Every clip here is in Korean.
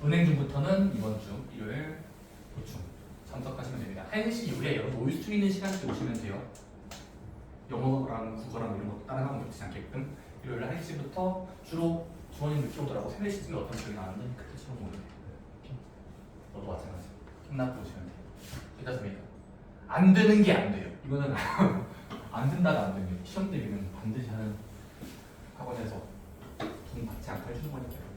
은행중부터는 이번 주 일요일 보충 참석하시면 됩니다. 1시 이후에 여러분 올 수 있는 시간대 오시면 돼요. 영어랑 국어랑 이런 것도 다른 학원 겹치지 않게끔 일요일 1시부터 주로 주원이 늦게 오더라고. 3, 4시쯤에 어떤 기억이 나는데 그때처럼 오면 돼요. 너도 마찬가지. 끝나고 오시면 돼요. 괜찮습니까? 안 되는 게 안 돼요. 이거는 안 된다가 안 됩니다. 시험 대비는 반드시 하는 학원에서 돈 받지 않고 해주는 거니까요.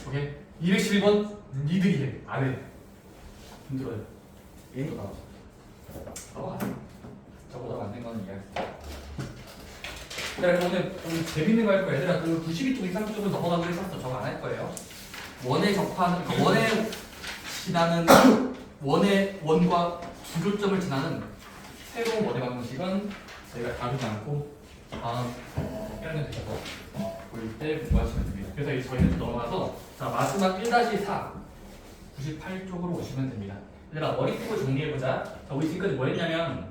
오케이? 211번 니들이 해. 안 해. 힘들어요. 얘도 나와서 넘어가세요. 저보다 안 된 거는 이해할 수 있어요. 자, 그래서 오늘 좀 재밌는 거 할 거예요. 얘들아, 그 92쪽 이상 쪽으로 넘어가기로 했었어. 저거 안 할 거예요. 원에 접하는, 원에 지나는, 원과 주교점을 지나는 새로운 원의 방정식은 저희가 다루지 않고 다음 1학년 되셔서 볼 때 공부하시면 됩니다. 그래서 이제 저희는 넘어가서 자, 마지막 1-4 98쪽으로 오시면 됩니다. 얘들아, 머릿속을 정리해보자. 자, 우리 지금까지 뭐 했냐면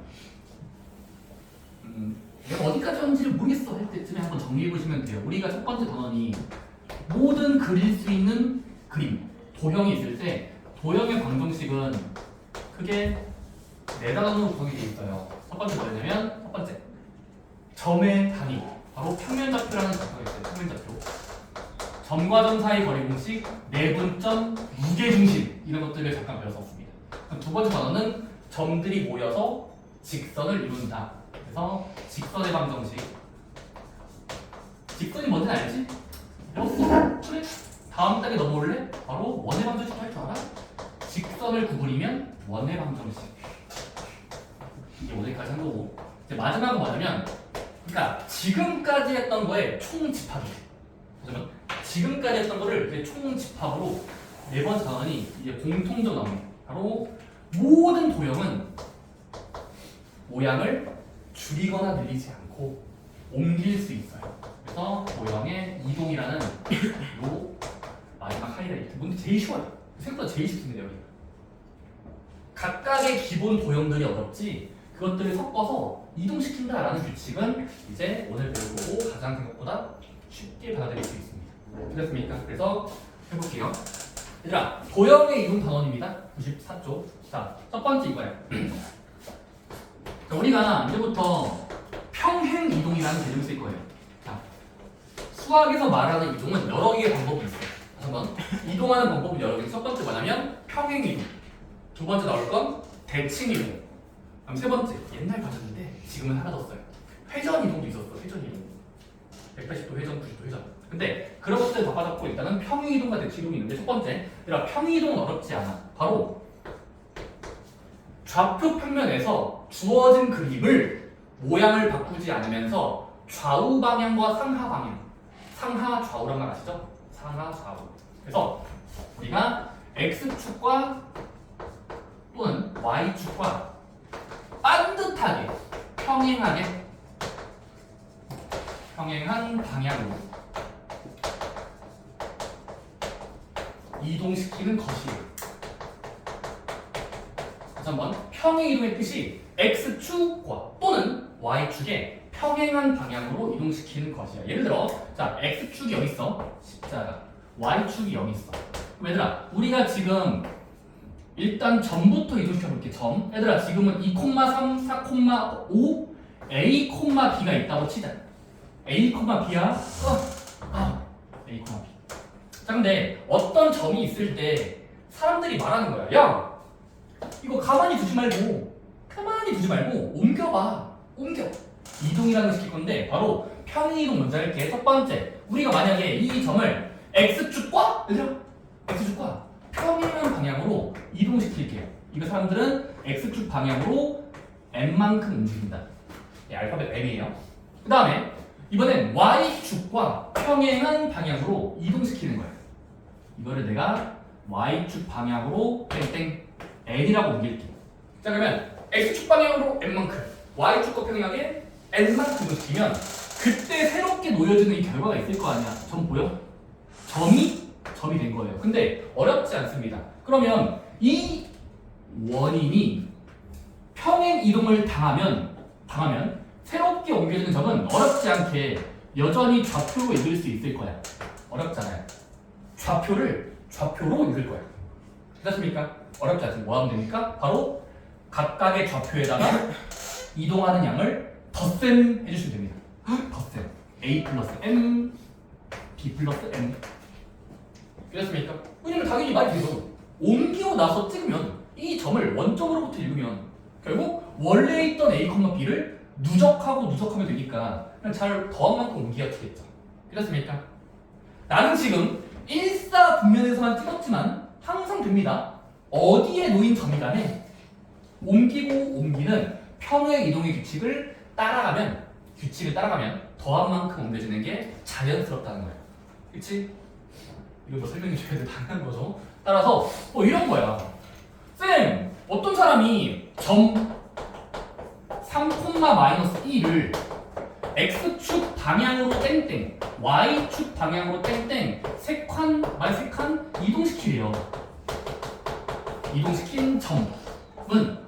내가 어디까지 왔는지를 모르겠어 할 때쯤에 한번 정리해보시면 돼요. 우리가 첫 번째 단원이 모든 그릴 수 있는 그림, 도형이 있을 때 도형의 방정식은 크게 4단원으로 구성이 되어 있어요. 첫 번째 뭐냐면 첫 번째 점의 단위, 바로 평면좌표라는 좌표가 있어요. 평면좌표. 점과 점 사이 거리 공식, 내분점, 무게중심 이런 것들을 잠깐 배웠었습니다. 두 번째 단원은 점들이 모여서 직선을 이룬다. 그래서 직선의 방정식. 직선이 뭔지 알지? 배웠어. 그래? 다음 단계 넘어올래? 바로 원의 방정식 할 줄 알아? 직선을 구부리면 원의 방정식. 이게 오늘까지 한 거고. 이제 마지막은 뭐냐면, 그러니까 지금까지 했던 거에 총 집합이에요. 그러면 지금까지 했던 거를 총 집합으로 네 번째 단원이 이제 공통적 나옵니다. 바로 모든 도형은 모양을 줄이거나 늘리지 않고 옮길 수 있어요. 그래서 도형의 이동이라는 요 마지막 하이라이트. 뭔데 제일 쉬워요. 생각보다 제일 쉽습니다. 여기 각각의 기본 도형들이 어렵지 그것들을 섞어서 이동시킨다라는 규칙은 이제 오늘 배울 거고 가장 생각보다 쉽게 받아들일 수 있습니다. 됐습니까? 그래서 해볼게요. 얘들아, 도형의 이동 단원입니다. 94쪽. 자, 첫 번째 이거예요. 자, 우리가 이제부터 평행 이동이라는 개념을 쓸 거예요. 자, 수학에서 말하는 이동은 여러 개의 방법이 있어요. 다시 한번 이동하는 방법은 여러 개. 첫 번째 뭐냐면 평행 이동. 두 번째 나올 건 대칭 이동. 그럼 세 번째 옛날 버전인데 지금은 사라졌어요. 회전 이동도 있었어. 회전 이동. 180도 회전, 90도 회전. 근데 그런 것들 다 빠졌고 일단은 평행 이동과 대칭 이동이 있는데 첫 번째, 얘들아 평행 이동은 어렵지 않아. 바로 좌표 평면에서 주어진 그림을 모양을 바꾸지 않으면서 좌우 방향과 상하 방향, 상하 좌우란 말 아시죠? 상하 좌우. 그래서 우리가 x축과 또는 y축과 반듯하게 평행한 방향으로 이동시키는 것이에요. 다시 한번 평행 이동의 뜻이 x축과 또는 y축의 평행한 방향으로 이동시키는 것이야. 예를 들어 자 x축이 여기 있어. 십자가. y축이 여기 있어. 그럼 얘들아 우리가 지금 일단 점부터 이동시켜 볼게. 점. 얘들아 지금은 2,3, 4,5 A, B가 있다고 치자. A, B야. A, B. 자 근데 어떤 점이 있을 때 사람들이 말하는 거야. 야 이거 가만히 두지 말고 옮겨봐. 옮겨. 이동이라는 걸 시킬 건데 바로 평행 이동 먼저 할게. 첫 번째 우리가 만약에 이 점을 x축과 얘들아 x축과 평행한 방향으로 이동시킬게요. 이거 사람들은 x축 방향으로 n만큼 움직인다. 알파벳 m이에요. 그 다음에 이번엔 y축과 평행한 방향으로 이동시키는 거예요. 이거를 내가 y축 방향으로 땡땡 n이라고 옮길게요. 자 그러면 x축 방향으로 n만큼 y축과 평행하게 n만큼 이동시키면 그때 새롭게 놓여지는 이 결과가 있을 거 아니야. 점 보여? 점이 된 거예요. 근데 어렵지 않습니다. 그러면 이 원인이 평행 이동을 당하면 새롭게 옮겨지는 점은 어렵지 않게 여전히 좌표로 읽을 수 있을 거야. 어렵잖아요. 좌표로 읽을 거야. 됐습니까? 어렵지 않습니다. 뭐 하면 됩니까? 바로 각각의 좌표에다가 이동하는 양을 덧셈 해주시면 됩니다. 덧셈. A 플러스 M, B 플러스 M. 됐습니까? 왜냐면 당연히 말이 되죠. 옮기고 나서 찍으면 이 점을 원점으로부터 읽으면 결국 원래 있던 A, B를 누적하면 되니까 그냥 잘 더한 만큼 옮기가 되겠죠. 그렇습니까? 나는 지금 일사분면에서만 찍었지만 항상 됩니다. 어디에 놓인 점이 간에 옮기고 옮기는 평행 이동의 규칙을 따라가면 더한 만큼 옮겨지는 게 자연스럽다는 거예요. 그치? 이거 뭐 설명해 줘야 돼. 당연한 거죠. 따라서 이런 거야. 쌤, 어떤 사람이 점 3,-2를 x축 방향으로 땡땡, y축 방향으로 땡땡 세 칸 이동시키래요. 이동시킨 점은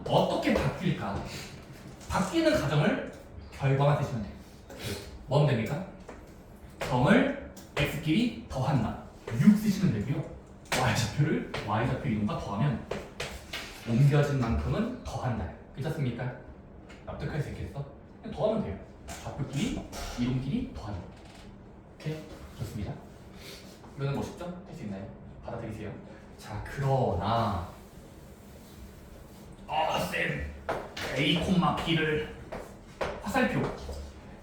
어떻게 바뀔까? 바뀌는 과정을 결과만 쓰시면 돼요. 뭐면 됩니까? 점을 x끼리 더한다. 6 쓰시면 되고요. y좌표 이동과 더하면 옮겨진 만큼은 더한다. 괜찮습니까? 납득할 수 있겠어? 그냥 더하면 돼요. 좌표끼리, 이동끼리 더하는 거. 오케이? 좋습니다. 이거는 멋있죠? 할 수 있나요? 받아들이세요. 자, 그러나 쌤! A, B를 화살표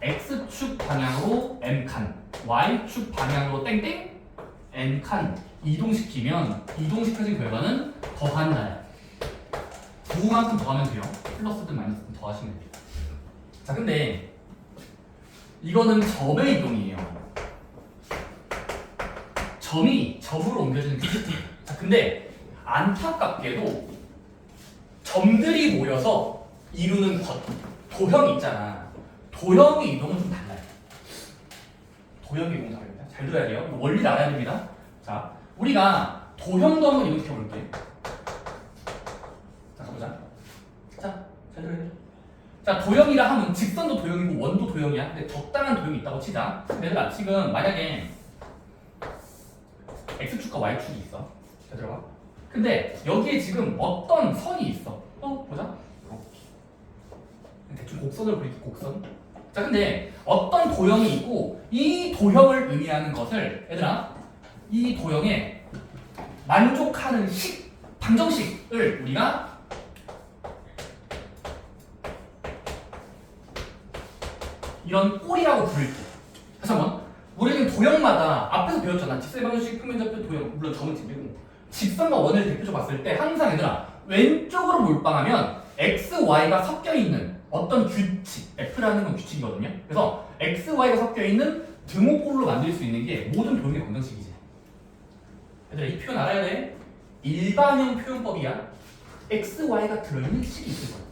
X축 방향으로 M칸, Y축 방향으로 땡땡 N칸 이동시켜진 결과는 더한다야. 부호만큼 더하면 돼요. 플러스든 마이너스든 더하시면 됩니다. 자, 근데 이거는 점의 이동이에요. 점이 점으로 옮겨지는 규칙. 자, 근데 안타깝게도 점들이 모여서 이루는 도형이 있잖아. 도형의 이동은 좀 달라요. 도형의 이동은 다릅니다. 잘 들어야 돼요. 이거 원리를 알아야 됩니다. 자, 우리가 도형도 한번 이동시켜 볼게. 자, 가보자. 자, 잘 들어야 돼. 자, 도형이라 하면 직선도 도형이고 원도 도형이야. 근데 적당한 도형이 있다고 치자. 얘들아, 지금 만약에 X축과 Y축이 있어. 잘 들어봐. 근데 여기에 지금 어떤 선이 있어. 보자. 대충 곡선을 그릴게, 곡선. 자, 근데 어떤 도형이 있고 이 도형을 의미하는 것을 얘들아, 이 도형에 만족하는 방정식을 우리가 이런 꼴이라고 부를게. 다시 한번. 우리는 도형마다 앞에서 배웠잖아. 직선의 방정식, 평면좌표, 도형. 물론 점은 지금 직선과 원을 대표적으로 봤을 때 항상 얘들아 왼쪽으로 몰빵하면 x, y가 섞여 있는 어떤 규칙, F라는 건 규칙이거든요. 그래서 x, y가 섞여 있는 등호꼴로 만들 수 있는 게 모든 도형의 방정식이지. 얘들아, 이 표현 알아야 돼. 일반형 표현법이야. x, y가 들어있는 식이 있을 거야.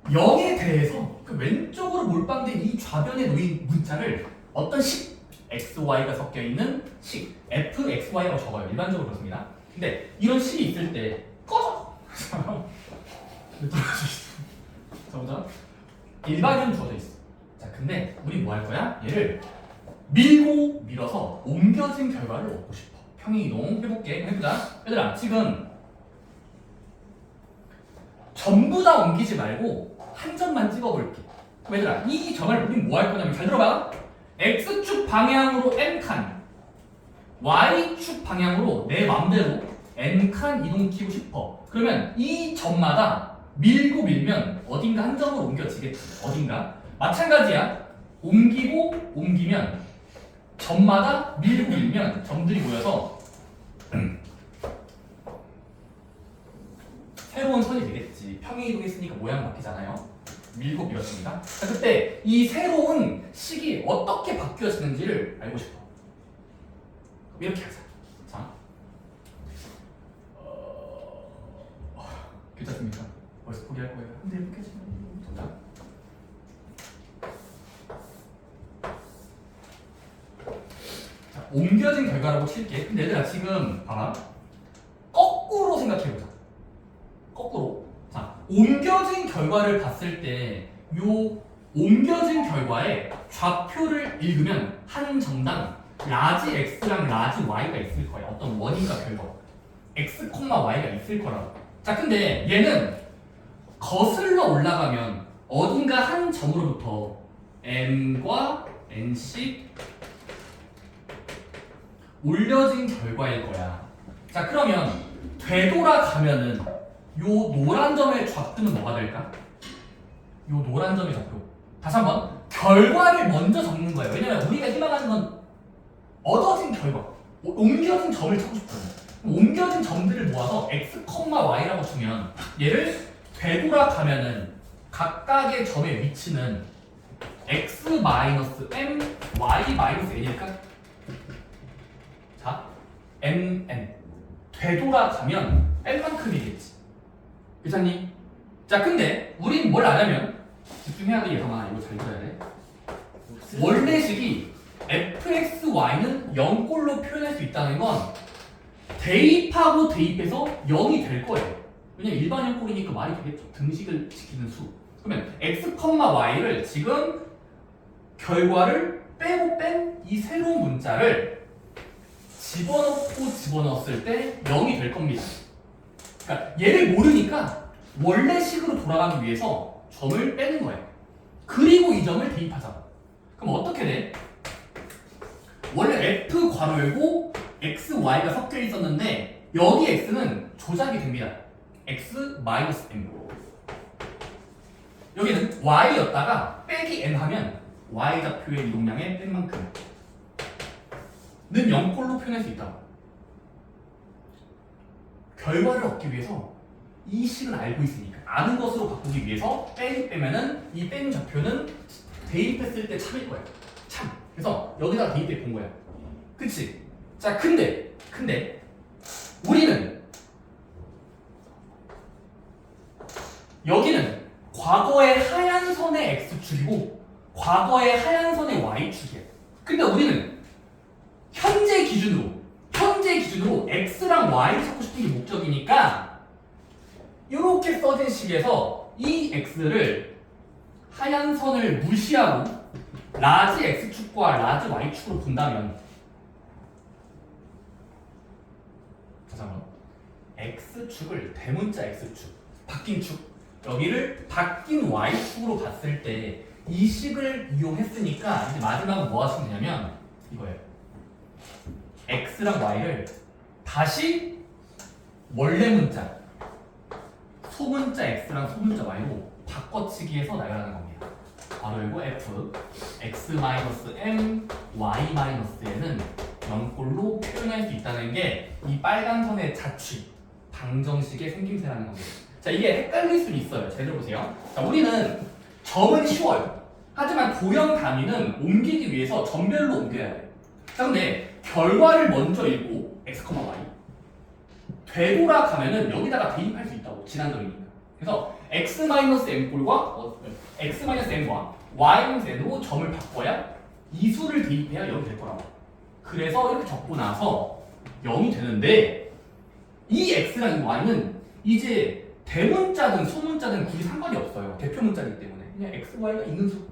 0에 대해서 그 왼쪽으로 몰빵된 이 좌변에 놓인 문자를 어떤 식, x, y가 섞여 있는 식, f, x, y라고 적어요. 일반적으로 그렇습니다. 근데 이런 식이 있을 때 꺼져! 자, 보자. 일반형 주어져 있어. 자, 근데 우린 뭐 할 거야? 얘를 밀고 밀어서 옮겨진 결과를 얻고 싶어. 평행이동 해볼게. 해보자. 얘들아, 지금 전부 다 옮기지 말고 한 점만 찍어볼게. 얘들아, 이 점을 우린 뭐 할 거냐면, 잘 들어봐. X축 방향으로 N칸, Y축 방향으로 내 맘대로 N칸 이동시키고 싶어. 그러면 이 점마다 밀고 밀면 어딘가 한 점으로 옮겨지겠지. 어딘가. 마찬가지야. 옮기면 점마다 밀고 밀면 점들이 모여서 새로운 선이 되겠지. 평행이동했으니까 모양 바뀌잖아요. 밀고 밀었습니다. 자, 그때 이 새로운 식이 어떻게 바뀌어지는지를 알고 싶어. 이렇게 하자. 자, 괜찮습니까? 벌써 포기할 거예요. 근데 이렇게 하시면 좋다. 자, 옮겨진 결과라고 칠게. 근데 얘들아, 지금 봐봐. 거꾸로 생각해보자. 거꾸로. 자, 옮겨진 결과를 봤을 때 요 옮겨진 결과에 좌표를 읽으면 한 점당 라지 x랑 라지 y가 있을 거야. 어떤 원인과 결과 x, y가 있을 거라고. 자, 근데 얘는 거슬러 올라가면 어딘가 한 점으로부터 m과 n씩 올려진 결과일 거야. 자, 그러면 되돌아가면은 요 노란 점의 좌표는 뭐가 될까? 요 노란 점의 좌표. 다시 한번 결과를 먼저 적는 거예요. 왜냐면 우리가 희망하는 건 얻어진 결과, 옮겨진 점을 찾고 싶거든요. 옮겨진 점들을 모아서 x, y라고 주면 얘를 되돌아가면은 각각의 점의 위치는 x m, y n일까? 자, n 되돌아가면 n만큼이겠지. 그렇니? 자, 근데 우린 뭘 아냐면 집중해야 돼. 얘성아, 이거 잘 들어야 돼. 원래식이 fxy는 0꼴로 표현할 수 있다는 건 대입하고 대입해서 0이 될 거예요. 왜냐면 일반 0꼴이니까 말이 되겠죠. 등식을 지키는 수. 그러면 x, y를 지금 결과를 빼고 뺀 이 새로운 문자를 집어넣었을 때 0이 될 겁니다. 그러니까 얘를 모르니까 원래식으로 돌아가기 위해서 점을 빼는 거예요. 그리고 이 점을 대입하자. 그럼 어떻게 돼? 원래 f 괄호 열고 x, y가 섞여 있었는데 여기 x는 조작이 됩니다. x 마이너스 m. 여기는 y였다가 빼기 n 하면 y 좌표의 이동량의 뺀 만큼 는 0꼴로 표현할 수 있다. 결과를 얻기 위해서 이 식을 알고 있으니까 아는 것으로 바꾸기 위해서 빼면은 이 뺀 좌표는 대입했을 때 참일 거야. 참. 그래서 여기다가 대입해 본 거야. 그치? 자, 근데 우리는 여기는 과거의 하얀 선의 x축이고 과거의 하얀 선의 y축이야. 근데 우리는 현재 기준으로 x랑 y를 찾고 싶은 게 목적이니까 이렇게 써진 식에서 이 x를 하얀 선을 무시하고 라지 x축과 라지 y축으로 본다면 잠깐만 x축을 대문자 x축 바뀐 축 여기를 바뀐 y축으로 봤을 때 이 식을 이용했으니까 이제 마지막은 뭐 하시면 되냐면 이거예요. x랑 y를 다시 원래 문자 소문자 x랑 소문자 y로 바꿔치기해서 나열하는 겁니다. 바로 이거 f x-m y-n은 0꼴로 표현할 수 있다는 게 이 빨간 선의 자취 방정식의 생김새라는 겁니다. 자, 이게 헷갈릴 수는 있어요. 제대로 보세요. 자, 우리는 점은 쉬워요. 하지만 도형 단위는 옮기기 위해서 점별로 옮겨야 돼요. 자, 근데 결과를 먼저 읽고 x, y 되돌아가면은 여기다가 대입할 수 있다고 지난점이니까. 그래서 x-m꼴과 x-m과 y-n으로 점을 바꿔야 이 수를 대입해야 0이 될 거라고. 그래서 이렇게 적고 나서 0이 되는데 이 x랑 이 y는 이제 대문자든 소문자든 굳이 상관이 없어요. 대표 문자이기 때문에 그냥 x, y가 있는 수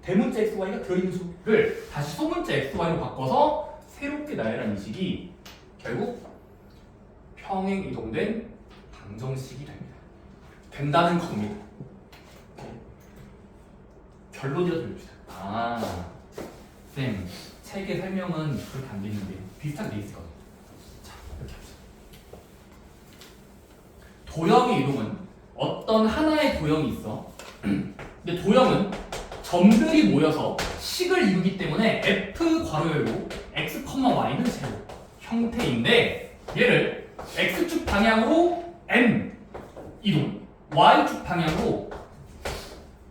대문자 x, y가 들어있는 수를 다시 소문자 x, y로 바꿔서 새롭게 나열한 이 식이 결국 평행 이동된 방정식이 됩니다. 된다는 겁니다. 결론이라도 봅시다. 쌤, 책의 설명은 그렇게 안 돼 있는데 비슷하게 돼 있을 거예요. 자, 이렇게 합시다. 도형의 이동은 어떤 하나의 도형이 있어. 근데 도형은 점들이 모여서 식을 이루기 때문에 f 괄호 열고 x, y는 세로 형태인데 얘를 x축 방향으로 n 이동, y축 방향으로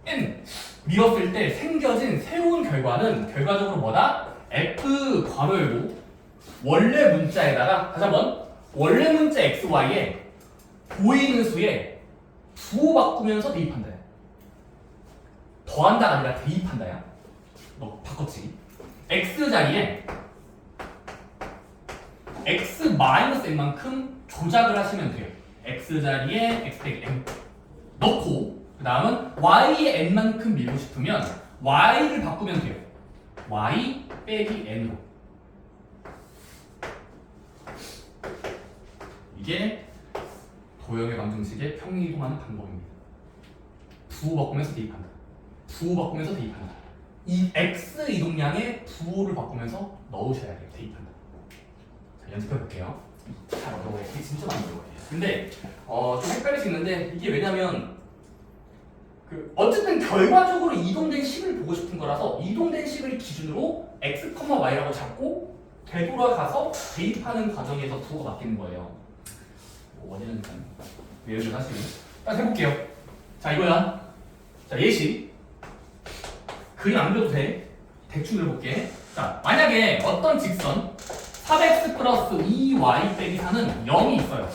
n 밀었을 때 생겨진 새로운 결과는 결과적으로 뭐다? f 괄호 열고 원래 문자에다가 다시 한번 원래 문자 x, y에 보이는 수에 부호 바꾸면서 대입한다. 더한다가 아니라 대입한다야. 너 바꿔치기. x 자리에 x-n만큼 조작을 하시면 돼요. x 자리에 x-m 넣고 그 다음은 y의 n만큼 밀고 싶으면 y를 바꾸면 돼요. y 빼기 n으로. 이게 도형의 방정식의 평이동하는 방법입니다. 부호 바꾸면서 대입한다. 부호 바꾸면서 대입한다. 이 x 이동량의 부호를 바꾸면서 넣으셔야 돼요. 대입한다. 자, 연습해 볼게요. 잘 어려워요. 이게 진짜 많이 어려워요. 근데 좀 헷갈릴 수 있는데 이게 왜냐면 어쨌든 결과적으로 이동된 식을 보고 싶은 거라서 이동된 식을 기준으로 x, y라고 잡고 되돌아가서 대입하는 과정에서 부호가 바뀌는 거예요. 원인은 일단 예를 들어 사실은 딱 해볼게요. 자 이거야. 자 예시 그림 안 그려도 돼. 대충 그려볼게. 자 만약에 어떤 직선 4x 플러스 2y 빼기 4는 0이 있어요.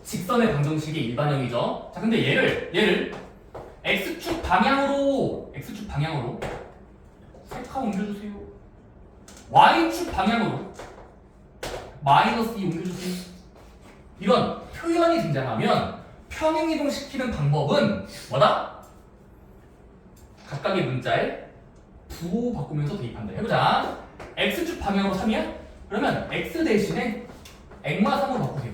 직선의 방정식의 일반형이죠. 자 근데 얘를 x축 방향으로 색깔 옮겨주세요. y축 방향으로 마이너스 2 옮겨주세요. 이런 표현이 등장하면 평행이동시키는 방법은 뭐다? 각각의 문자에 부호 바꾸면서 대입한다. 해보자. x축 방향으로 3이야? 그러면 x 대신에 액마 3으로 바꾸세요.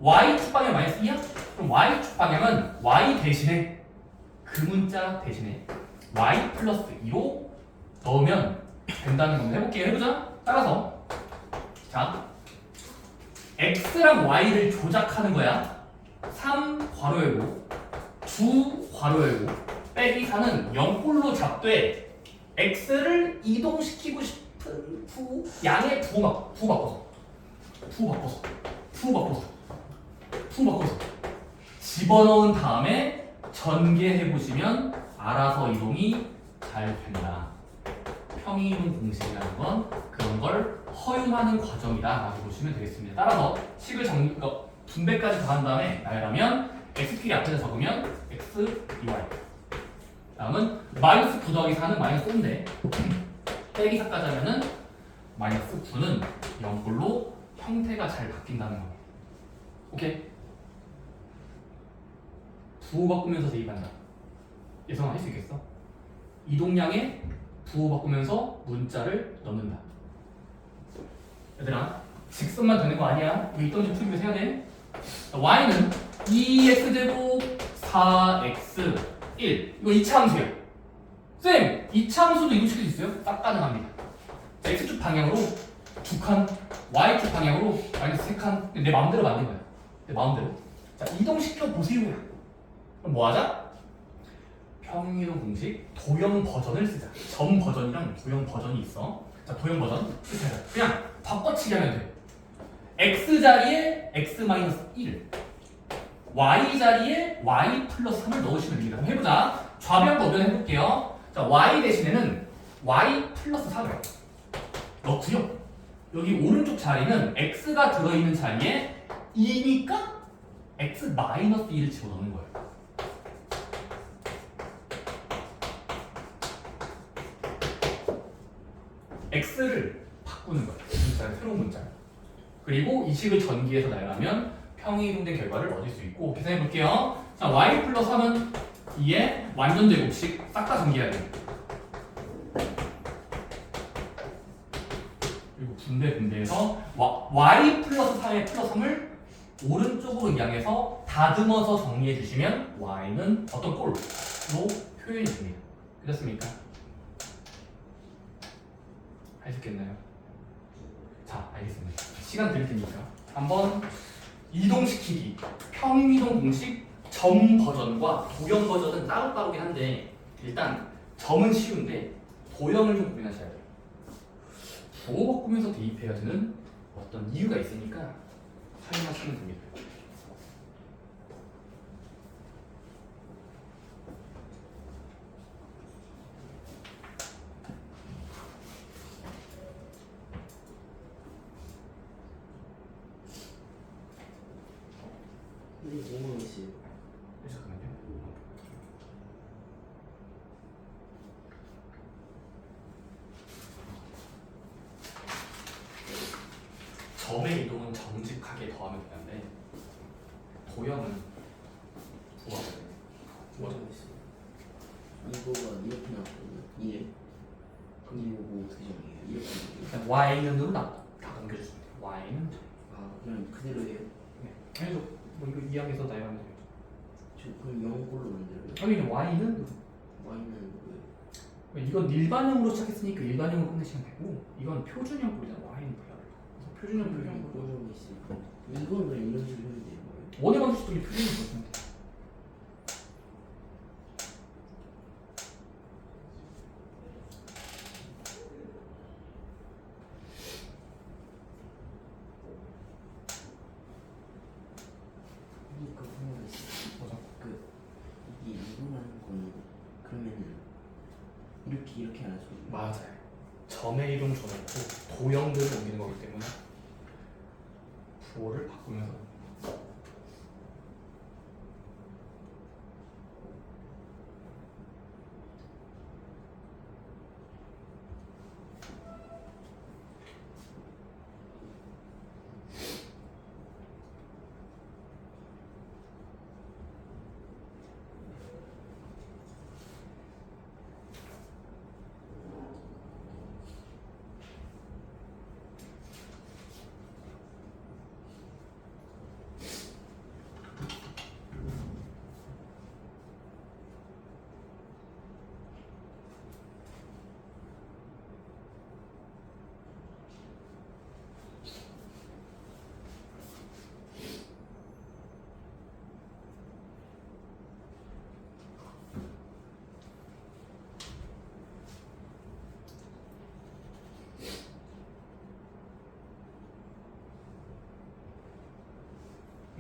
y축 방향 마이너스 2야? 그럼 y축 방향은 y 대신에 그 문자 대신에 y 플러스 2로 넣으면 된다는 겁니다. 해볼게요. 해보자. 따라서 자 x랑 y를 조작하는 거야. 3 괄호열고 2 괄호열고 빼기 4는 0꼴로 잡되 x를 이동시키고 싶은 양의 부호 바꿔서 집어넣은 다음에 전개해보시면 알아서 이동이 잘 된다. 평이동 공식이라는 건 그런 걸 허용하는 과정이다라고 보시면 되겠습니다. 따라서 식을 분배까지 다 한 다음에 나열하면 x끼리 앞에서 적으면 x, dy. 다음은 마이너스 9 더하기 4는 마이너스 5인데 빼기 4까지 하면은 마이너스 9는 0꼴로 형태가 잘 바뀐다는 겁니다. 오케이? 부호 바꾸면서 대입한다. 예성아 할 수 있겠어? 이동량에 부호 바꾸면서 문자를 넣는다. 얘들아 직선만 되는 거 아니야. 왜 있던 집 풀기를 해야 돼? y는 2x제곱 4x 1 이거 2차 함수야. 쌤 2차 함수도 이동시킬 수 있어요? 딱 가능합니다. x축 방향으로 2칸 y축 방향으로 마이너스 3칸 내 마음대로 만든 거야. 내 마음대로. 자 이동시켜 보세요. 그럼 뭐 하자? 평이동 공식 도형 버전을 쓰자. 점 버전이랑 도형 버전이 있어. 자 도형 버전 그냥 바꿔치기 하면 돼. x 자리에 x-1 y 자리에 y 플러스 3을 넣으시면 됩니다. 그럼 해보자. 좌변 거변 해볼게요. 자 y 대신에는 y 플러스 4를 넣고요. 여기 오른쪽 자리는 x가 들어있는 자리에 2니까 x-2를 집어넣는 거예요. x를 바꾸는 거예요. 문자를 새로운 문자를. 그리고 이 식을 전기해서 나열하면 평이동된 결과를 얻을 수 있고 계산해 볼게요. 자, y 플러스 3은 2의 완전 제곱식 싹 다 전기해야 돼요. 그리고 분배해서 y 플러스 3의 플러스 3을 오른쪽으로 이항해서 다듬어서 정리해 주시면 y는 어떤 꼴로 표현이 됩니다. 그렇습니까? 할 수 있겠나요? 자, 알겠습니다. 시간 드릴 테니까 한번 이동시키기 평이동 공식 점 버전과 도형 버전은 따로따로긴 한데 일단 점은 쉬운데 도형을 좀 고민하셔야 돼요. 부호 바꾸면서 대입해야 되는 어떤 이유가 있으니까 사용하시면 됩니다. 이모씨 잠깐만요. 점의 이동은 정직하게 더하면 되는데 도형은 부호가 이모씨 뭐 어떻게 정해요? 이렇게 일단 y는으로 다 넘겨주시면 돼요. y는 아 그냥 그대로 해요? 네. 아니죠. 뭐 이거 2항에서 나열하면 되죠. 저 그럼 0꼴로 만들어요? 아니 이제 y는 y는 왜? 이건 일반형으로 시작했으니까 일반형으로 끝내시면 되고 이건 표준형 꼴이잖아. y는 뭐야? 그래서 표준형 표준형 꼴. 표정이 있으니까 이건 그냥 이런 식으로 해도 되는 거예요? 원의 방식도 이 표준형 보시면 돼요. 이거 궁금해 있어. 뭐죠? 그 이게 이거라는 거는 그러면은 이렇게 안 하죠? 맞아요. 점의 이동 줘놓고 도형들을 옮기는 거기 때문에 부호를 바꾸면서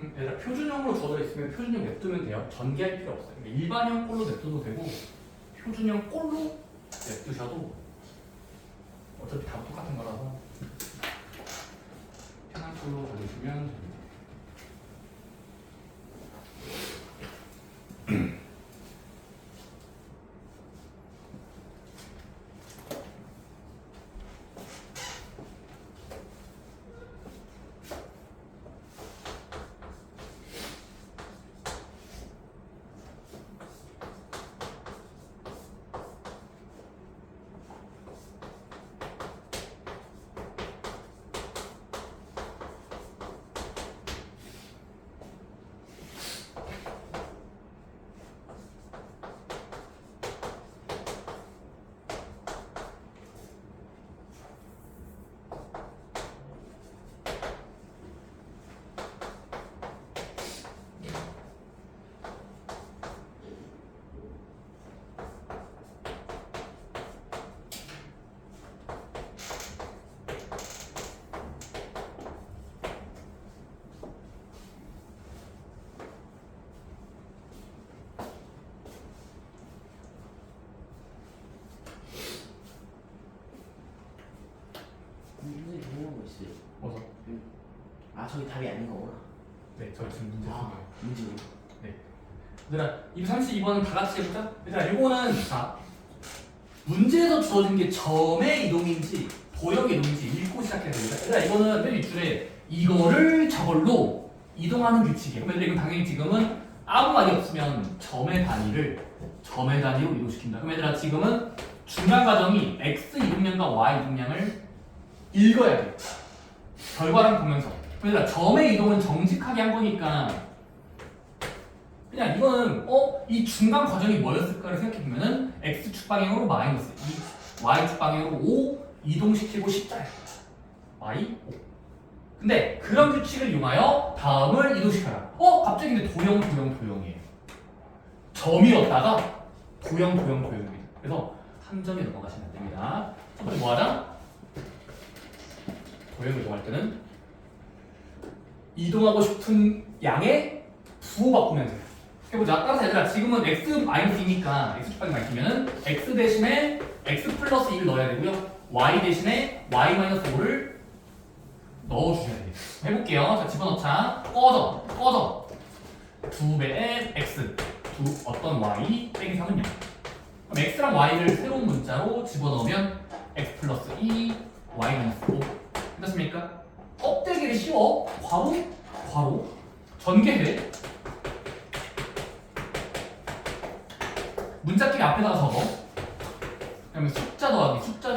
얘들아 표준형으로 줘져 있으면 표준형 냅두면 돼요. 전개할 필요 없어요. 그러니까 일반형 꼴로 냅둬도 되고 표준형 꼴로 냅두셔도 어차피 다 똑같은 거라서 편한 꼴로 보내주면 됩니다. 문제 중요한 거 있어요. 어서 아 저기 답이 아닌 거구나. 네, 저 지금 문제 아 쓴거예요. 문제고. 얘들아, 232번은 다 같이 해보자. 얘들아, 이거는 자 문제에서 주어진 게 점의 이동인지 도형의 이동인지 읽고 시작해야 됩니다. 얘들아, 이거는 맨 윗줄에 이거를 저걸로 이동하는 규칙이에요. 그럼 얘들아, 이건 당연히 지금은 아무 말이 없으면 점의 단위로 이동시킨다. 그럼 얘들아, 지금은 중간 과정이 x 이동량과 y 이동량을 읽어야 돼. 결과랑 보면서. 그럼 얘들아, 점의 이동은 정직하게 한 거니까 그냥 이거는 이 중간 과정이 뭐였을까를 생각해 보면은 x축 방향으로 마이너스 2, y축 방향으로 5 이동시키고 십자야. y 5. 근데 그런 규칙을 이용하여 다음을 이동시켜라. 갑자기 근데 도형이에요. 점이었다가 도형입니다. 그래서 한 점에 넘어가시면 안 됩니다. 첫 번째 뭐 하자? 도형을 이동할 때는 이동하고 싶은 양의 부호 바꾸면 돼요. 해보자. 따라서 얘들아, 지금은 x-2니까 x축 방향 밝히면은 x 대신에 x 플러스 2를 넣어야 되고요. y 대신에 y-5를 넣어주셔야 돼요. 해볼게요. 자, 집어넣자. 꺼져. 2배의 x, 어떤 y, 빼기 3은 0. 그럼 x랑 y를 새로운 문자로 집어넣으면 x 플러스 2, y-5. 됐습니까? 껍데기를 씌워. 괄호. 전개해. 문자끼리 앞에다가 적어. 그러면 숫자 더하기 숫자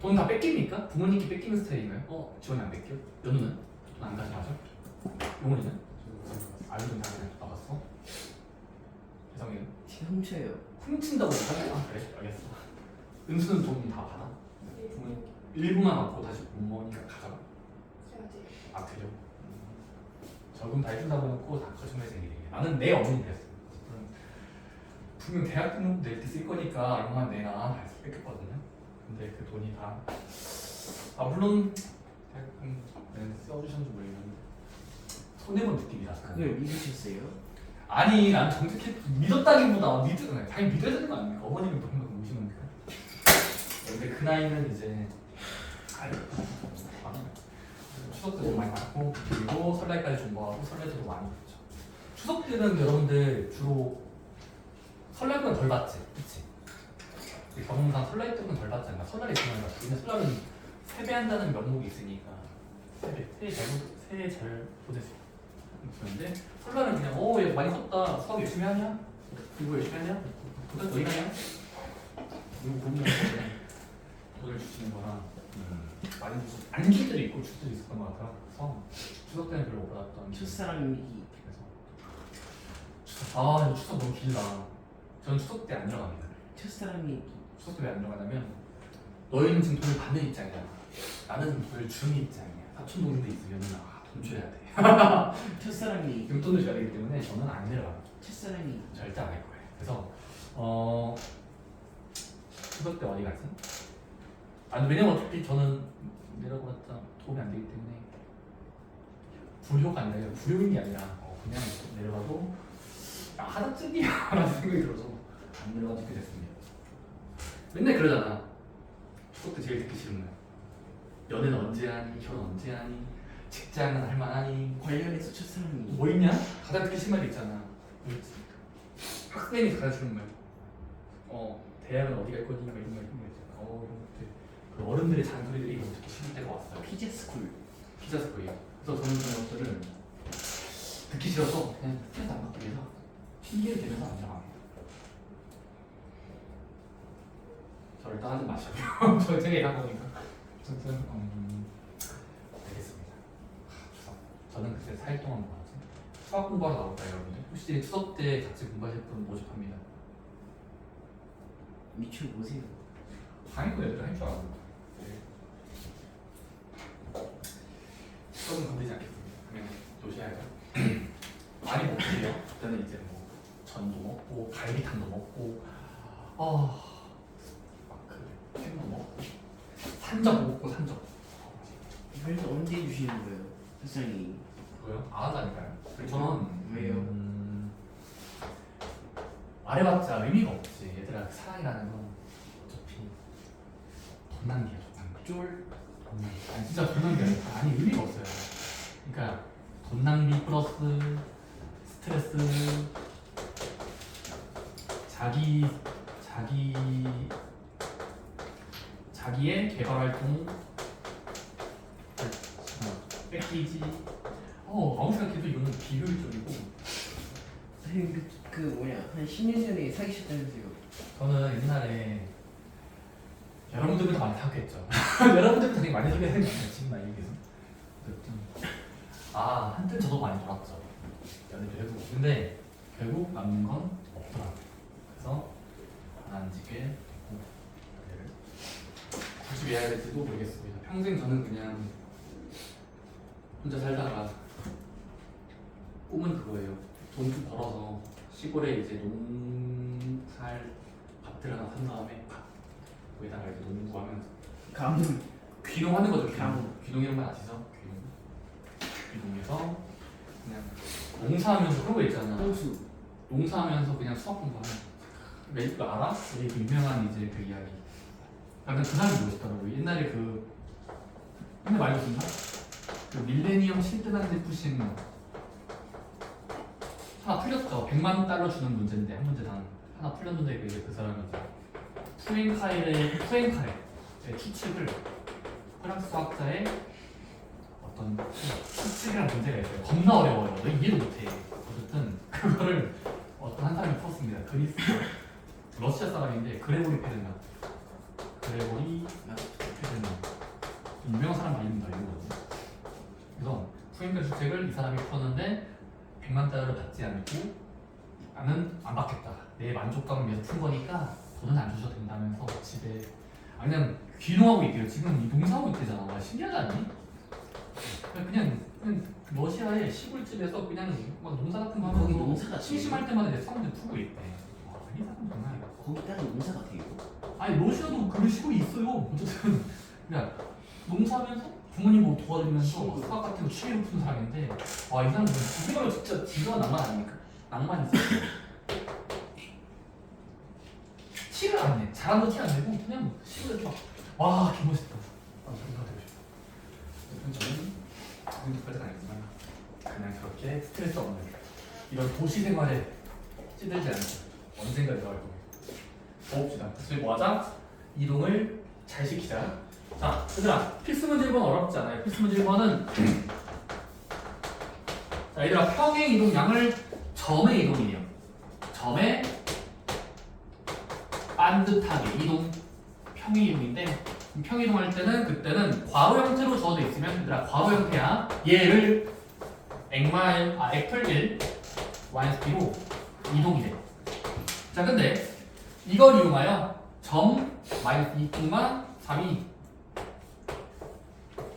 돈 다 뺏깁니까? 부모님께 뺏기는 스타일인가요? 지원이 안 뺏겨? 연우는? 돈 안 가져가죠? 용훈이는? 알좀 다 그냥 나갔어? 재성이는? 훔쳐요. 훔친다고 하지? 아 그래? 알겠어. 은수는 돈 다 받아? 부모님 일부만 받고 다시 부모님이 가져가? 아 그래요? 저금 다 해준다고 해놓고 다 거짓말쟁이래. 나는 내 어머니 그랬어. 분명 대학 등록금 낼 때 쓸 거니까 얼마만 내놔 해서 뺏겼거든요. 근데 그 돈이 다 물론 대학금 써주셨는지 모르겠는데 손해본 느낌이라. 그걸 믿으셨어요? 아니 난 정직해 믿었다기보다 당연히 믿어야 되는 거 아닙니까? 어머님이 너무 모시는 겁니까? 근데 그 나이는 이제 추석 때도 많이 받고 그리고 설날까지 존버하고 설날에도 많이 받죠. 추석 때는 여러분들 주로 설날보다 덜 받지, 그치? 경험상 설날 때는 덜 받지 않나? 설날이 중요한 거야. 근데 설날은 세배한다는 명목이 있으니까 새해 잘 보내세요. 그런데 설날은 그냥 얘 많이 썼다, 수학 열심히 하냐? 공부 열심히 하냐? 도대체 어디 가냐? 이거 보면 돈을 주시는 거랑 많이 주시 안 줄 때도 있고 줄 때도 있었던 것 같아요. 그래서 추석 때는 별로 못 받았던. 첫사랑 얘기. 그래서 이거 추석 너무 길다. 저는 추석 때 안 들어갑니다. 첫사랑 얘기. 추석 때 왜 안 들어가냐면 너희는 지금 돈을 받는 입장이야. 나는 돈을 주는 입장이야. 사촌 동생들 있으면 돈 줘야 돼. 첫사랑 얘기. 용돈을 줘야 되기 때문에 저는 안 내려갑니다. 첫사랑 얘기. 절대 안 할 거예요. 그래서 추석 때 어디 가지? 아니 왜냐면 어차피 저는 내려봤자 도움이 안 되기 때문에 불효가 아니라 불효인 게 아니라 그냥 내려가도 하나쯤이야 라는 생각이 들어서 안 내려가 듣게 됐습니다. 맨날 그러잖아. 추석 때 제일 듣기 싫은 거야. 연애는 언제 하니? 결혼 언제 하니? 직장은 할만하니? 관련해서 첫사랑 얘기. 뭐 있냐? 가장 듣기 싫은 말이 있잖아. 뭐였지? 학생이 가장 싫은 말. 대학은 어디 갈 거니? 이런 말 있잖아. 이런 것들. 그 어른들의 잔소리들이 이거 듣기 싫을 때가 왔어요. 피자스쿨. 피자스쿨이요. 그래서 저는 그런 것들을 듣기 싫어서 그냥 스트레스 안 받기 위해서 핑계를 대면서 안 나갑니다. 저를 떠나지 마시고요. 저 되게 얘기한 거니까. 어쨌든 알겠습니다. 추석. 저는 그때 4일 동안 뭐 하지? 수학 공부하러 나올까요, 여러분들? 혹시 추석 때 같이 공부하실 분 모집합니다. 미쳐 보세요. 당연히 애들 할 줄 알아요. 수업은 건드리지 않겠습니다. 그러면 조심해야죠. 많이 먹게요. 그때는 이제 뭐 전도 먹고 갈비탕도 먹고 막그 햄도 먹고 산적 먹고 산적. 그래서 언제 주시는 거예요? 첫사랑 얘기. 그거요? 안 한다니까요. 저는 왜요? 말해봤자 의미가 없지. 얘들아 사랑이라는 건 어차피 돈 낭비야. 쫄. 아니 진짜 돈 낭비 아니 의미가 없어요. 그러니까 돈 낭비 플러스 스트레스 자기의 개발 활동 뺏기지. 아무 생각해도 이거는 비효율적이고. 그 뭐냐 한 10년 전에 사귀셨다면서요? 저는 옛날에 여러분들도 많이 사귀었죠. 여러분들도 되게 많이 사귀었는 거 같아요. 지금 나이 얘기해서. 한때 저도 많이 놀았죠. 연애도 해보고. 근데 결국 남는 건 없더라고요. 그래서 안 지게 되고 굳이 왜 해야 될지도 모르겠습니다. 평생 저는 그냥 혼자 살다가 꿈은 그거예요. 돈 좀 벌어서 시골에 이제 농살 밭들 하나 산 다음에 거기다가 이렇게 농구하면서 가문. 귀농하는 거죠. 가문. 귀농이란 말 아시죠? 귀농해서 그냥 농사하면서 그런 거 있잖아. 홍수. 농사하면서 그냥 수학 공부하는. 그 알아? 되게 유명한 이제 그 이야기. 약간 그 사람이 멋있더라고. 옛날에 근데 말고 쓴다? 그 밀레니엄 신대단지 푸신 하나 풀렸죠. 100만 달러 주는 문제인데 한 문제당 하나 풀렸는데 그 사람이 이제 푸엔카레의 추측을 프랑스 수학자의 어떤 추측이라는 문제가 있어요. 겁나 어려워요. 너 이해도 못해. 어쨌든 그거를 어떤 한 사람이 풀었습니다. 그리스 러시아 사람인데 그레고리 페르나. 그레고리 페르나 공학책을 이 사람이 풀었는데 100만 달러를 받지 않고 나는 안 받겠다. 내 만족감을 위해서 푼 거니까 돈은 안 주셔도 된다면서 집에 그냥 귀농하고 있대요. 지금 이 농사하고 있대잖아. 와, 신기하지 않니? 그냥 러시아의 시골집에서 그냥 막 농사 같은 거 거기 하면서 농사가 심심할 때마다 내 사람들 풀고 있대. 와, 이 사람 정말. 거기다가 농사가 돼요? 아니 러시아도 그런 시골이 있어요. 어쨌든 그냥 농사하면서 부모님 뭐 도와주면서 사과 같은 거 취미로 푸는 사람인데 와, 이 사람 이거는 진짜 지가 낭만 아닙니까? 낭만 있어. 티를 안 내. 잘한도 티 안 내고 그냥 시골에 막와 개멋있다. 아, 농사 되고 싶다. 저는 그렇게까지는 아니지만 그냥 그렇게 스트레스 없는 이런 도시 생활에 찌들지 않는 언젠가 들어갈 겁니다. 봅시다. 그래서 뭐 하자? 이동을 잘 시키자. 자, 얘들아, 필수 문제 1번 어렵지 않아요. 필수 문제 1번은 자, 얘들아, 평행 이동량을 점의 이동이에요. 점에 반듯하게 이동, 평행 이동인데 평행 이동할 때는 그때는 괄호 형태로 적어져 있으면 얘들아 괄호 형태야. 얘를 X플 1 Y로 이동이 돼. 자, 근데 이걸 이용하여 점 -2, 3이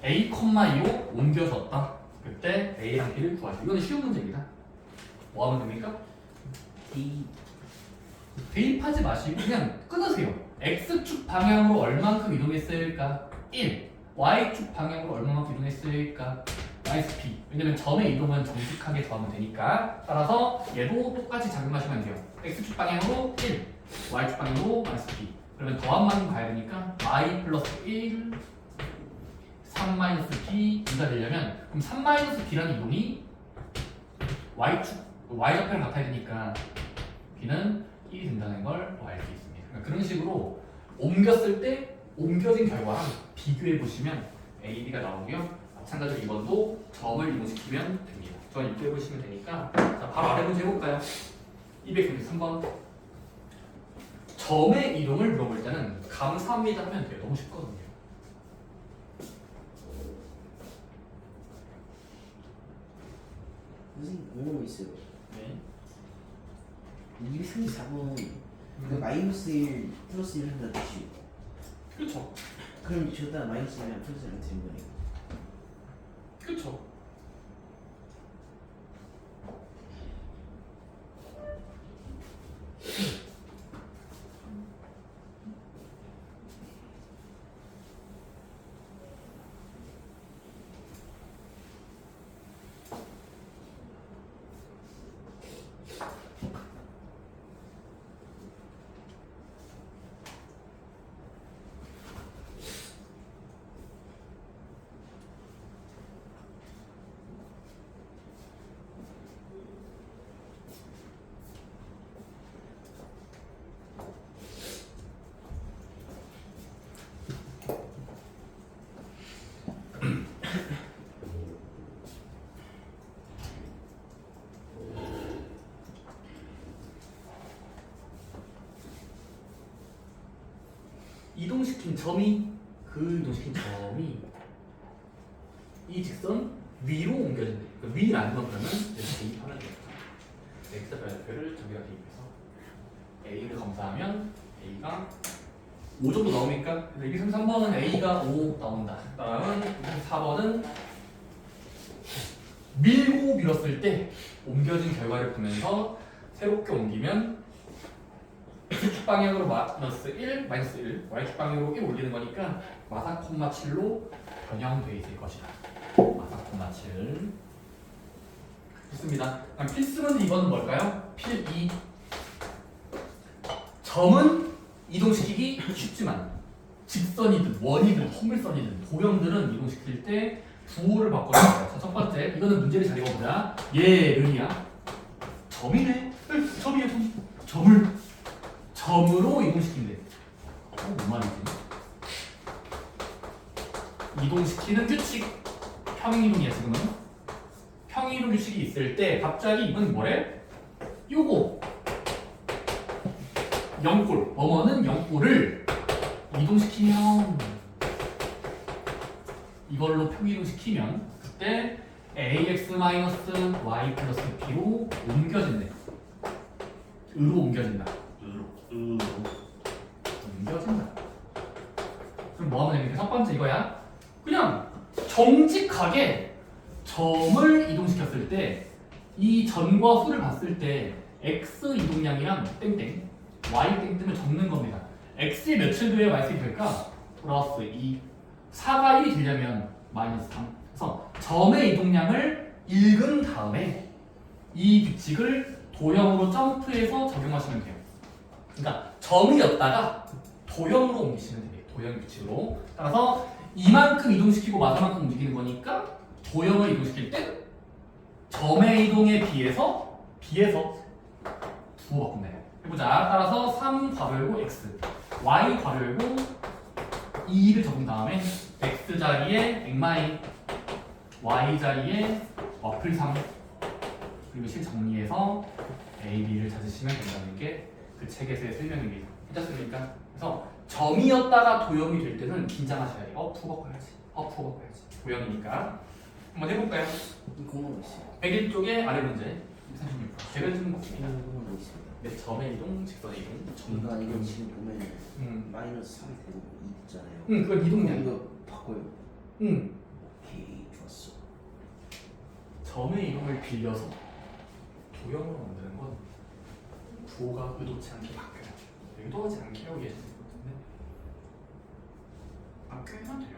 A, 2로 옮겨졌다. 그때 A랑 B를 구하자. 이거는 쉬운 문제입니다. 뭐 하면 됩니까? 대입하지 마시고 그냥 끊으세요. X축 방향으로 얼만큼 이동했을까? 1. Y축 방향으로 얼마만큼 이동했을까? -P. 왜냐면 점의 이동은 정직하게 더하면 되니까. 따라서 얘도 똑같이 작용하시면 돼요. X축 방향으로 1, Y축 방향으로 -P. 그러면 더한만큼 가야 되니까 Y 플러스 1, 3 마이너스 B, B가 되려면 그럼 3 마이너스 B라는 이동이 Y좌표랑 같아야 되니까 B는 1이 된다는 걸 알 수 있습니다. 그러니까 그런 식으로 옮겼을 때 옮겨진 결과랑 비교해 보시면 A, B가 나오고요. 마찬가지로 이번도 점을 이동시키면 됩니다. 저는 이렇게 해보시면 되니까 자, 바로 아래 문제 해볼까요? 233번 점의 이동을 물어볼 때는 감사합니다 하면 돼요. 너무 쉽거든요. 선생님 궁금한 거 있어요. 네. 234번 그 마이너스 1 플러스 1 한다는 뜻이 그렇죠. 그럼 저다 마이너스 1이랑 플러스 1랑 되는 거네요. 그렇죠. 이동시킨 점이 이동시킨 점이 이 직선 위로 옮겨진대. 그러니까 위라는 건 그러면 이렇게 대입하면 돼요. X 별표를 두 개가 대입해서 A를 검사하면 A가 5 정도 나옵니까? 233번은 A가 5 나온다. 그다음은 4번은 밀고 밀었을 때 옮겨진 결과를 보면서 새롭게 옮기면 X축 방향으로 마이너스 1, Y축 방향으로 1 올리는 거니까 마사 콤마 7로 변형되어 있을 것이다. 마사 콤마 7. 좋습니다. 그럼 필수 문제 2번은 뭘까요? 필 2. 점은 이동시키기 쉽지만 직선이든 원이든 허물선이든 도형들은 이동시킬 때 부호를 바꿔야 돼요. 자, 첫 번째 이거는 문제를 잘 읽어보자. 얘는이야. 점이네. 점이야 점. 점으로 이동시킨대. 뭔 말이지? 이동시키는 규칙. 평행이동이야 지금은. 평행이동 규칙이 있을 때 갑자기 이건 뭐래? 요거 0골. 뭐뭐는 0골을 이동시키면 이걸로 평행이동시키면 그때 ax-y 플러스 b로 옮겨진대. 으로 옮겨진다. 옮겨진다. 그럼 뭐 하면 되겠냐? 첫 번째 이거야. 그냥 정직하게 점을 이동시켰을 때 이 전과 후를 봤을 때 x 이동량이랑 땡땡 y 땡땡을 적는 겁니다. x의 며칠 뒤에 yx이 될까? 플러스 2 4가 1이 되려면 마이너스 3. 그래서 점의 이동량을 읽은 다음에 이 규칙을 도형으로 점프해서 적용하시면 돼요. 그러니까 점이었다가 도형으로 옮기시면 돼요. 도형 규칙으로. 따라서 이만큼 이동시키고 마지막큼 움직이는 거니까 도형을 이동시킬 때 점의 이동에 비해서 부호 바꾼다. 해보자. 따라서 3 괄호 열고 x, y 괄호 열고 2를 적은 다음에 x 자리에 액마이, y 자리에 와플 3 그리고 실 정리해서 a, b를 찾으시면 된다는 게 그 책에서의 설명입니다. 괜찮습니까? 그래서 점이었다가 도형이 될 때는 긴장하셔야 돼요. 부호 바꿔야지. 부호 바꿔야지. 도형이니까. 한번 해볼까요? 공원 있어요. 101쪽의 아래 문제 36번. 제가 주는 것입니다. 공원 있습니다. 네, 점의 이동, 직선의 이동. 저희가 이거 지금 보면 마이너스 3이 되고 2 있잖아요. 그건 이동량. 이거 바꿔요. 오케이, 좋았어. 점의 이동을 빌려서 도형으로 만드는 건 부호가 의도치 않게 바뀌어요. 의도하지 않게라고 이해하실 수 있거든요. 바뀌어야만 돼요.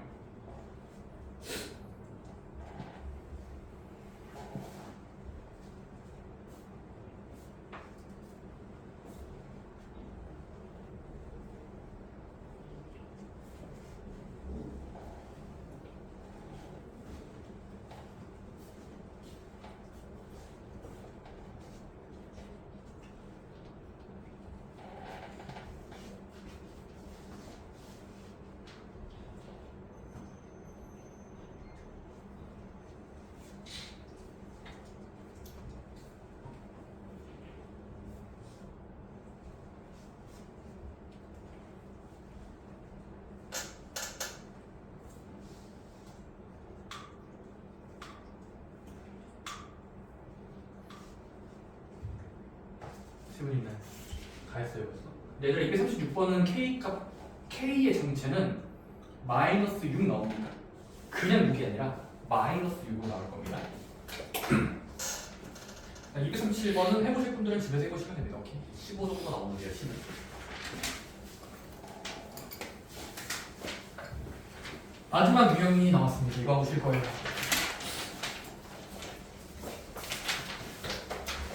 질문 있나요? 다 했어요 벌써. 얘들아 236번은 K 값 K의 정체는 마이너스 6 나옵니다. 그냥 6이 아니라 마이너스 6으로 나올 겁니다. 237번은 해보실 분들은 집에서 해보시면 됩니다. 오케이. 15 정도 나오는데요. 15. 마지막 유형이 나왔습니다. 이거 보실 거예요.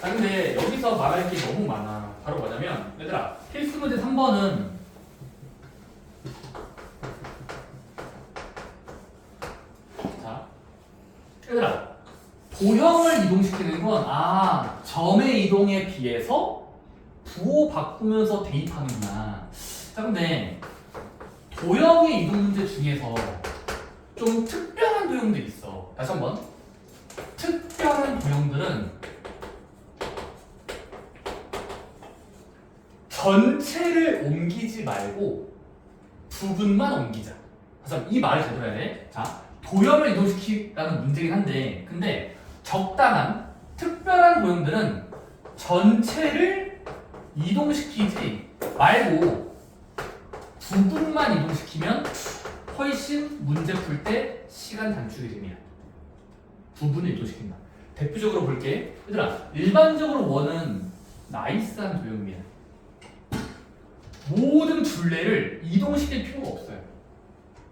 자, 근데 여기서 말할 게 너무 많아. 바로 뭐냐면, 얘들아, 필수 문제 3번은 자, 얘들아, 도형을 이동시키는 건 점의 이동에 비해서 부호 바꾸면서 대입하는구나. 자, 근데 도형의 이동 문제 중에서 좀 특별한 도형들이 있어. 다시 한번. 특별한 도형들은 전체를 옮기지 말고 부분만 옮기자. 그래서 이 말을 제대로 해야 돼. 자, 도형을 이동시키라는 문제긴 한데, 근데 적당한 특별한 도형들은 전체를 이동시키지 말고 부분만 이동시키면 훨씬 문제 풀 때 시간 단축이 됩니다. 부분을 이동시킨다. 대표적으로 볼게. 얘들아, 일반적으로 원은 나이스한 도형입니다. 모든 둘레를 이동시킬 필요가 없어요.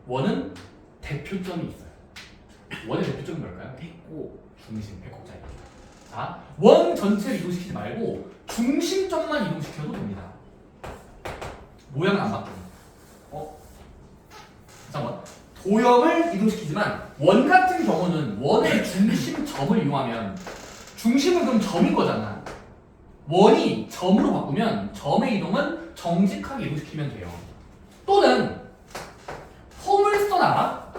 원은 대표점이 있어요. 원의 대표점이 뭘까요? 배꼽, 중심, 배꼽자리. 자, 원 전체를 이동시키지 말고 중심점만 이동시켜도 됩니다. 모양은 안 바뀌는. 잠깐만. 도형을 이동시키지만 원 같은 경우는 원의 중심점을 이용하면 중심은 그럼 점인 거잖아. 원이 점으로 바꾸면 점의 이동은 정직하게 이동시키면 돼요. 또는 포물선 알아?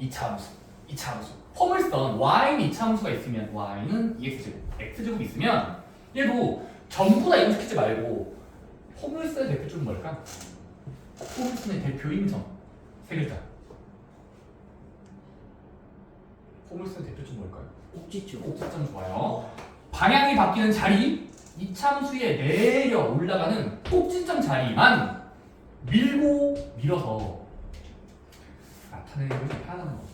2차 함수. 2차 함수. 포물선 y는 2차 함수가 있으면 y는 2x제곱, x제곱이 있으면 얘도 전부 다 이동시키지 말고 포물선의 대표점은 뭘까? 포물선의 대표인 점. 세 글자. 포물선의 대표점 뭘까요? 꼭지점. 꼭지점 좋아요. 방향이 바뀌는 자리, 이참수에 내려 올라가는 꼭지점 자리만 밀고 밀어서 나타내는 것이 편하다는 거죠.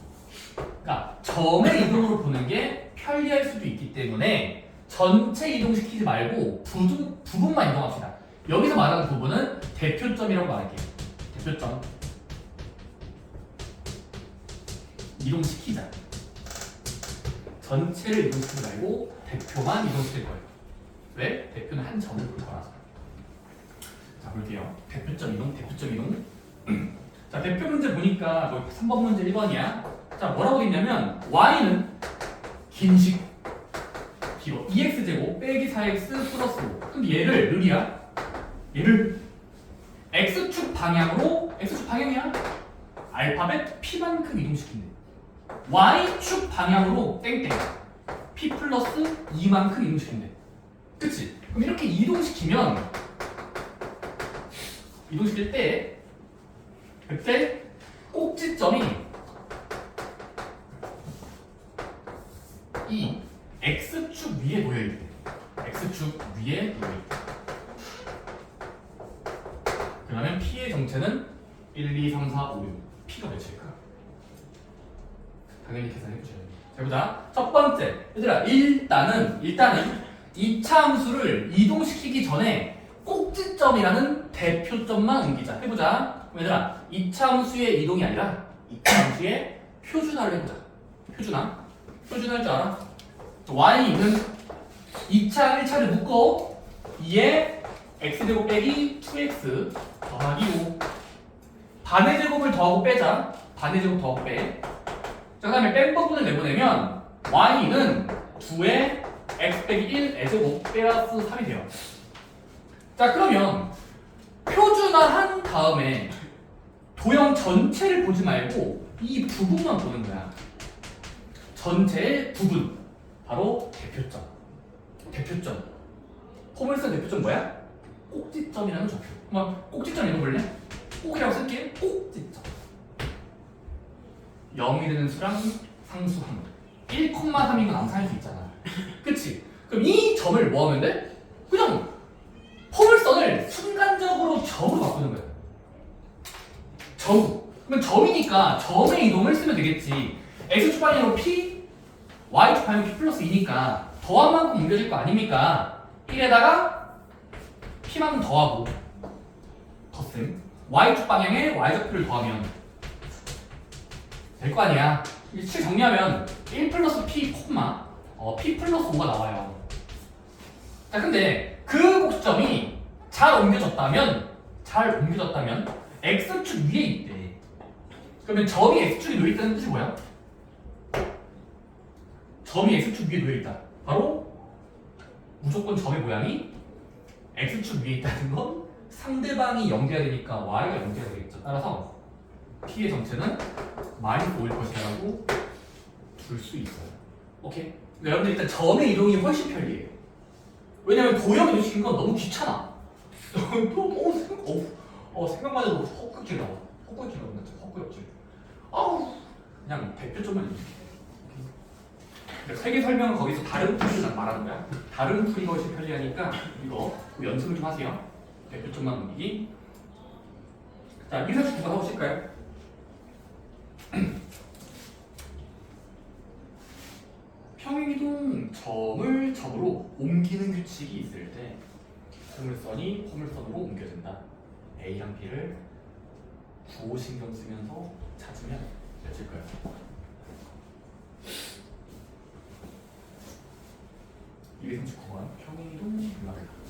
그러니까 점의 이동으로 보는 게 편리할 수도 있기 때문에 전체 이동시키지 말고 부분만 이동합시다. 여기서 말하는 부분은 대표점이라고 말할게요. 대표점. 이동시키자. 전체를 이동시키지 말고 대표만 이동시킬 거예요. 왜? 대표는 한 점을 볼 거라서. 자, 볼게요. 대표점 이동, 대표점 이동. 자, 대표 문제 보니까 3번 문제 1번이야. 자, 뭐라고 돼 있냐면 y는 긴식 뒤로 2x제곱 빼기 4x 플러스 5. 근데 얘를 늘이야. 얘를 x축 방향으로, x축 방향이야. 알파벳 p만큼 이동시킨대. y축 방향으로 땡땡 p 플러스 2만큼 이동시킨대. 그치? 그럼 이렇게 이동시키면 이동시킬 때 그때 꼭지점이 이 x축 위에 놓여있대. x축 위에 놓여있대. 그러면 p의 정체는 1, 2, 3, 4, 5, 6. p가 몇일까? 당연히 계산해보셔야 돼요. 자, 보자. 첫 번째. 얘들아, 일단은 이차함수를 이동시키기 전에 꼭지점이라는 대표점만 옮기자. 해보자. 그럼 얘들아, 이차함수의 이동이 아니라 이차함수의 표준화를 해보자. 표준화. 표준화할 줄 알아? y는 2차, 1차를 묶어 2에 x제곱 빼기 2x 더하기 5. 반의 제곱을 더하고 빼자. 반의 제곱 더하고 빼. 자, 그 다음에 뺀 부분을 내보내면 y는 2에 x 빼기 1 제곱 플러스 3이 돼요. 자, 그러면 표준화한 다음에 도형 전체를 보지 말고 이 부분만 보는 거야. 전체의 부분. 바로 대표점. 대표점. 포물선 대표점 뭐야? 꼭지점이라는 좌표. 한번 꼭지점 읽어볼래? 꼭이라고 쓸게. 꼭지점. 0이 되는 수랑 상수항. 1,3인 건 암산할 수 있잖아. 그치? 그럼 이 점을 뭐 하면 돼? 그냥 포물선을 순간적으로 점으로 바꾸는 거야. 점. 그럼 점이니까 점의 이동을 쓰면 되겠지. x축 방향으로 p, y축 방향 p 플러스 2니까 더한 만큼 옮겨질 거 아닙니까? 1에다가 p만큼 더하고 덧셈. y축 방향에 y좌표를 더하면 될 거 아니야. 7 정리하면 1 플러스 p, p 플러스 5가 나와요. 자, 근데 그 꼭지점이 잘 옮겨졌다면 x축 위에 있대. 그러면 점이 x축에 놓여있다는 뜻이 뭐야? 점이 x축 위에 놓여있다. 바로 무조건 점의 모양이 x축 위에 있다는 건 상대방이 0돼야 되니까 y가 0돼야 되겠죠. 따라서 p의 정체는 마이너스 5일 것이라고 둘 수 있어요. 오케이? 그러니까 여러분들 일단 점의 이동이 훨씬 편리해요. 왜냐면 도형 이동시키는 건 너무 귀찮아. 생각만 해도 헛구역질 나와. 헛구역질 나온다. 헛구역질. 그냥 대표점만 이동시켜. 세개 설명은 거기서 다른 풀이를 말하는 거야. 다른 풀이가 훨씬 편리하니까 이거 연습을 좀 하세요. 대표점만 옮기기. 자, 미사식 한번 해보실까요? 평행이동 점을 점으로 옮기는 규칙이 있을 때 포물선이 포물선으로 옮겨진다. A랑 B를 구호 신경 쓰면서 찾으면 몇일까요? 이게 39번 평행이동 블락이다.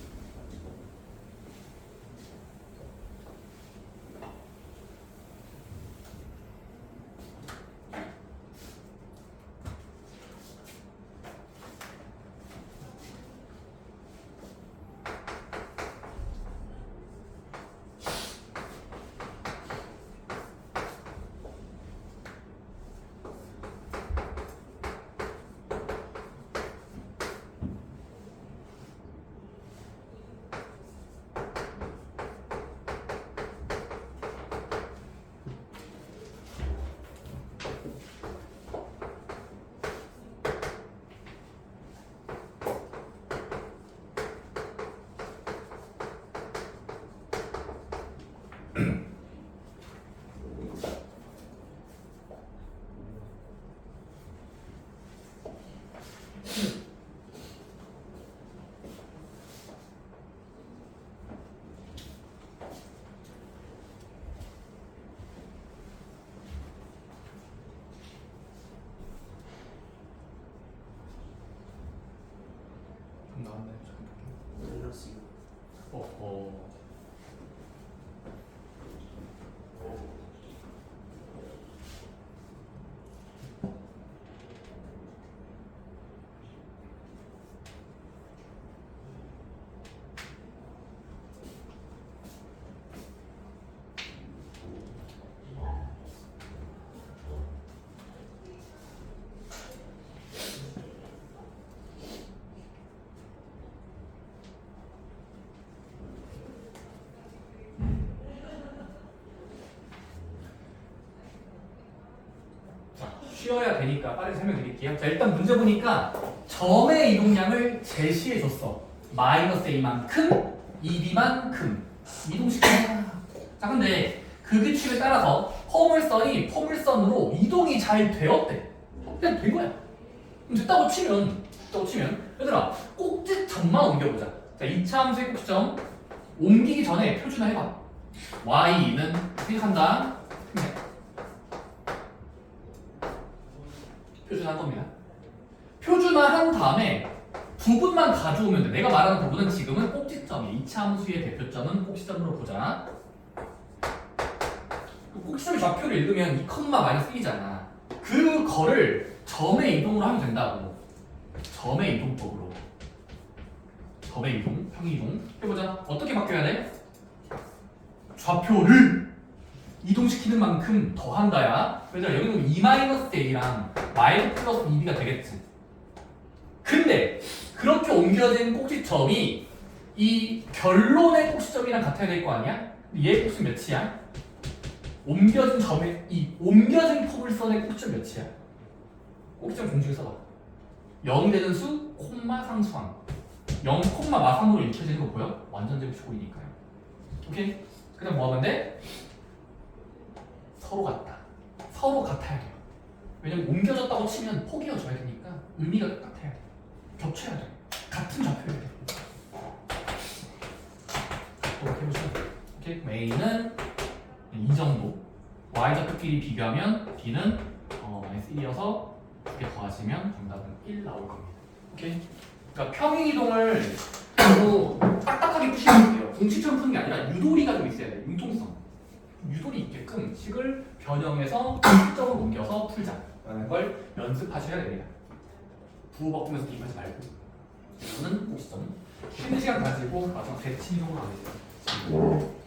쉬어야 되니까 빠르게 설명드릴게요. 자, 일단 문제 보니까 점의 이동량을 제시해줬어. 마이너스 a만큼, 2b만큼 이동시키는. 자, 근데 그 규칙에 따라서 포물선이 포물선으로 이동이 잘 되었대. 그냥 된 거야. 그럼 됐다고 치면 얘들아 꼭지점만 옮겨보자. 자, 2차 함수의 꼭지점 옮기기 전에 표준화해봐. y는 생각한다. 표준화한 겁니다. 표준화한 다음에 부분만 가져오면 돼. 내가 말하는 부분은 지금은 꼭지점이야. 2차 함수의 대표점은 꼭지점으로 보자. 꼭지점의 좌표를 읽으면 2, 마이너스 1이잖아. 그거를 점의 이동으로 하면 된다고. 점의 이동법으로. 점의 이동, 평행 이동. 해보자. 어떻게 바뀌어야 돼? 좌표를 이동시키는 만큼 더한다야. 왜냐면 여기는 2-a랑 y 플러스 2b가 되겠지. 근데 그렇게 옮겨진 꼭지점이 이 결론의 꼭지점이랑 같아야 될 거 아니야? 얘 꼭지점 몇이야? 옮겨진 점의 이 옮겨진 포물선의 꼭지점 몇이야? 꼭지점 공중에 써봐. 0이 되는 수, 콤마 상수항. 0, 마상으로 읽혀지는 거 보여? 완전 제곱식이니까요. 오케이? 그 다음 뭐 하면 돼? 서로 같다. 서로 같아야 돼요. 왜냐면 옮겨졌다고 치면 포개어줘야 되니까 의미가 똑같아야 돼. 겹쳐야 돼. 같은 좌표여야 돼. 이렇게 해보시면 돼. 오케이? A는 이 정도. Y좌표끼리 비교하면 B는 마이너스 1이어서 두 개 더하시면 정답은 1 나올 겁니다. 오케이? 그러니까 평행이동을 너무 딱딱하게 푸시면 돼요. 공식처럼 푸는 게 아니라 유도리가 좀 있어야 돼. 융통성. 유도리 있게끔 식을 변형해서 실적으로 옮겨서 풀자라는 걸 연습하셔야 됩니다. 부호바꾸면서 비교하지 말고. 이거는 꼭지점. 쉬는 시간 가지고 마지막 대칭이동으로 하겠습니다.